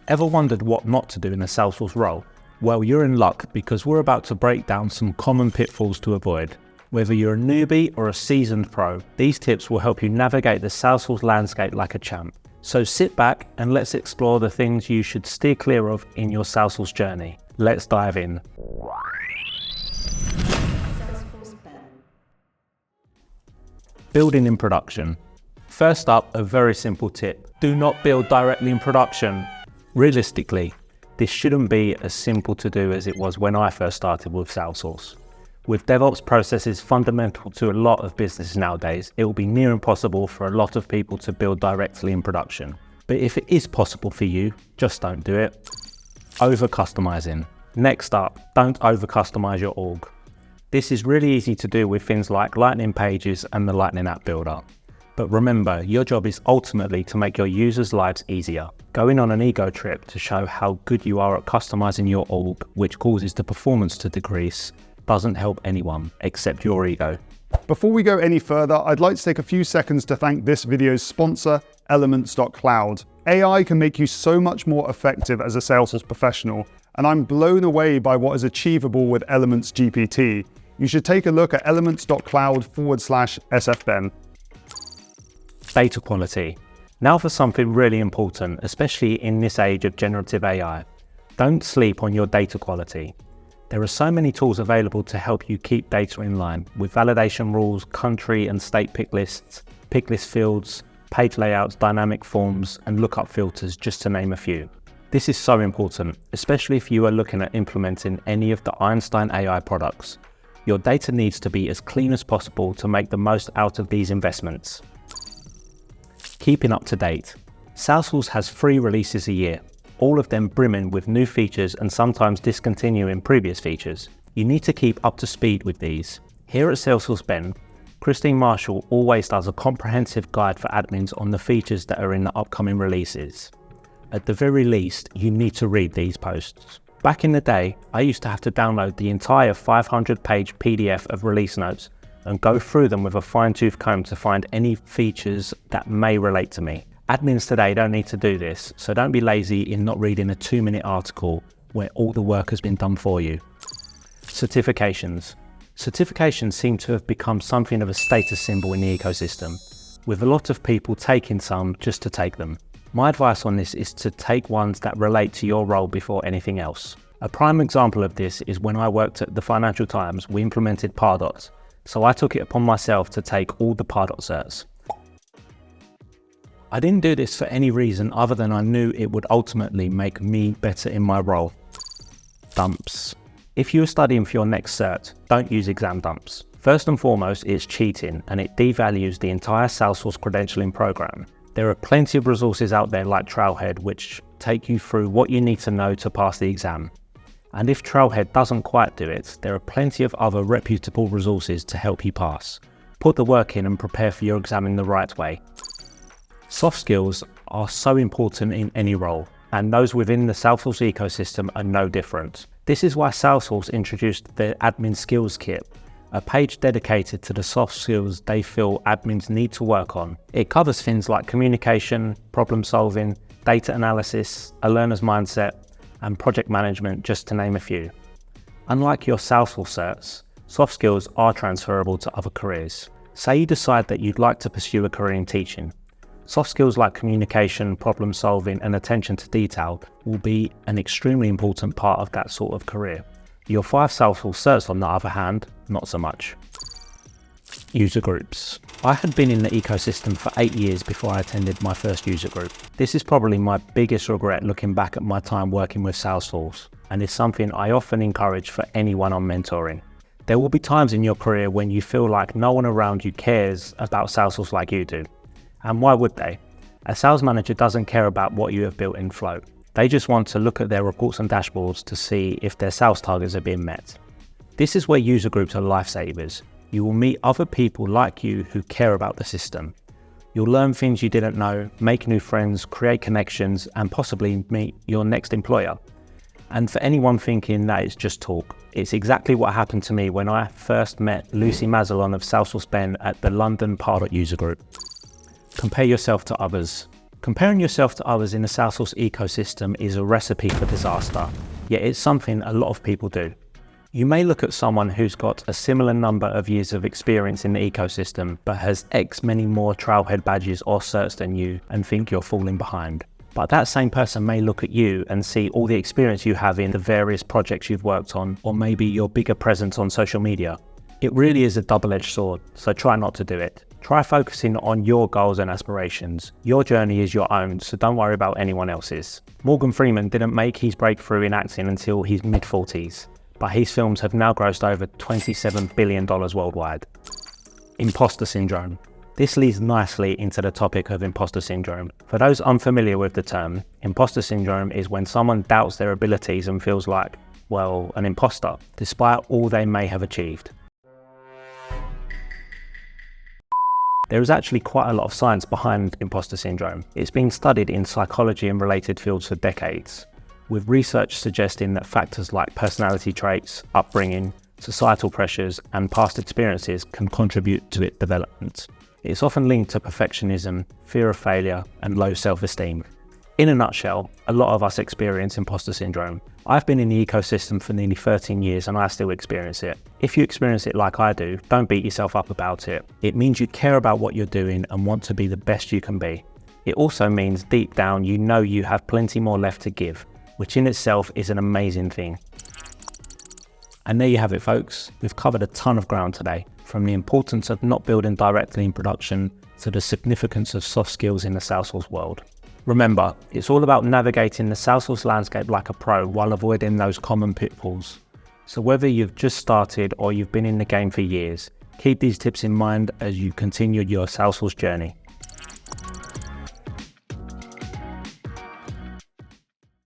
Ever wondered what not to do in a Salesforce role? Well, you're in luck because we're about to break down some common pitfalls to avoid. Whether you're a newbie or a seasoned pro, these tips will help you navigate the Salesforce landscape like a champ. So sit back and let's explore the things you should steer clear of in your Salesforce journey. Let's dive in. Building in production. First up, a very simple tip. Do not build directly in production. Realistically, this shouldn't be as simple to do as it was when I first started with Salesforce. With DevOps processes fundamental to a lot of businesses nowadays, it will be near impossible for a lot of people to build directly in production. But if it is possible for you, just don't do it. Over-customizing. Next up, don't over-customize your org. This is really easy to do with things like Lightning Pages and the Lightning App Builder. But remember, your job is ultimately to make your users' lives easier. Going on an ego trip to show how good you are at customizing your org, which causes the performance to decrease, doesn't help anyone except your ego. Before we go any further, I'd like to take a few seconds to thank this video's sponsor, Elements.cloud. AI can make you so much more effective as a Salesforce professional, and I'm blown away by what is achievable with Elements GPT. You should take a look at elements.cloud/SFBen. Data quality. Now for something really important, especially in this age of generative AI. Don't sleep on your data quality. There are so many tools available to help you keep data in line with validation rules, country and state pick lists, pick list fields, page layouts, dynamic forms, and lookup filters, just to name a few. This is so important, especially if you are looking at implementing any of the Einstein AI products. Your data needs to be as clean as possible to make the most out of these investments. Keeping up to date. Salesforce has 3 releases a year, all of them brimming with new features and sometimes discontinuing previous features. You need to keep up to speed with these. Here at Salesforce Ben, Christine Marshall always does a comprehensive guide for admins on the features that are in the upcoming releases. At the very least, you need to read these posts. Back in the day, I used to have to download the entire 500-page PDF of release notes and go through them with a fine-tooth comb to find any features that may relate to me. Admins today don't need to do this, so don't be lazy in not reading a 2-minute article where all the work has been done for you. Certifications. Certifications seem to have become something of a status symbol in the ecosystem, with a lot of people taking some just to take them. My advice on this is to take ones that relate to your role before anything else. A prime example of this is when I worked at the Financial Times, we implemented Pardot, so I took it upon myself to take all the Pardot certs. I didn't do this for any reason other than I knew it would ultimately make me better in my role. Dumps. If you are studying for your next cert, don't use exam dumps. First and foremost, it's cheating and it devalues the entire Salesforce credentialing program. There are plenty of resources out there like Trailhead which take you through what you need to know to pass the exam. And if Trailhead doesn't quite do it, there are plenty of other reputable resources to help you pass. Put the work in and prepare for your exam in the right way. Soft skills are so important in any role, and those within the Salesforce ecosystem are no different. This is why Salesforce introduced the Admin Skills Kit, a page dedicated to the soft skills they feel admins need to work on. It covers things like communication, problem solving, data analysis, a learner's mindset, and project management, just to name a few. Unlike your Salesforce certs, soft skills are transferable to other careers. Say you decide that you'd like to pursue a career in teaching. Soft skills like communication, problem solving, and attention to detail will be an extremely important part of that sort of career. Your 5 Salesforce certs, on the other hand, not so much. User groups. I had been in the ecosystem for 8 years before I attended my first user group. This is probably my biggest regret looking back at my time working with Salesforce, and is something I often encourage for anyone I'm mentoring. There will be times in your career when you feel like no one around you cares about Salesforce like you do. And why would they? A sales manager doesn't care about what you have built in Float. They just want to look at their reports and dashboards to see if their sales targets are being met. This is where user groups are lifesavers. You will meet other people like you who care about the system. You'll learn things you didn't know, make new friends, create connections, and possibly meet your next employer. And for anyone thinking that it's just talk, it's exactly what happened to me when I first met Lucy Mazelon of Salesforce Ben at the London Pardot user group. Compare yourself to others. Comparing yourself to others in the Salesforce ecosystem is a recipe for disaster, yet it's something a lot of people do. You may look at someone who's got a similar number of years of experience in the ecosystem, but has X many more trailhead badges or certs than you and think you're falling behind. But that same person may look at you and see all the experience you have in the various projects you've worked on, or maybe your bigger presence on social media. It really is a double-edged sword, so try not to do it. Try focusing on your goals and aspirations. Your journey is your own, so don't worry about anyone else's. Morgan Freeman didn't make his breakthrough in acting until his mid-40s, but his films have now grossed over $27 billion worldwide. Imposter syndrome. This leads nicely into the topic of imposter syndrome. For those unfamiliar with the term, imposter syndrome is when someone doubts their abilities and feels like, well, an imposter, despite all they may have achieved. There is actually quite a lot of science behind imposter syndrome. It's been studied in psychology and related fields for decades, with research suggesting that factors like personality traits, upbringing, societal pressures, and past experiences can contribute to its development. It's often linked to perfectionism, fear of failure, and low self-esteem. In a nutshell, a lot of us experience imposter syndrome. I've been in the ecosystem for nearly 13 years and I still experience it. If you experience it like I do, don't beat yourself up about it. It means you care about what you're doing and want to be the best you can be. It also means deep down you know you have plenty more left to give, which in itself is an amazing thing. And there you have it, folks. We've covered a ton of ground today, from the importance of not building directly in production to the significance of soft skills in the Salesforce world. Remember, it's all about navigating the Salesforce landscape like a pro while avoiding those common pitfalls. So whether you've just started or you've been in the game for years, keep these tips in mind as you continue your Salesforce journey.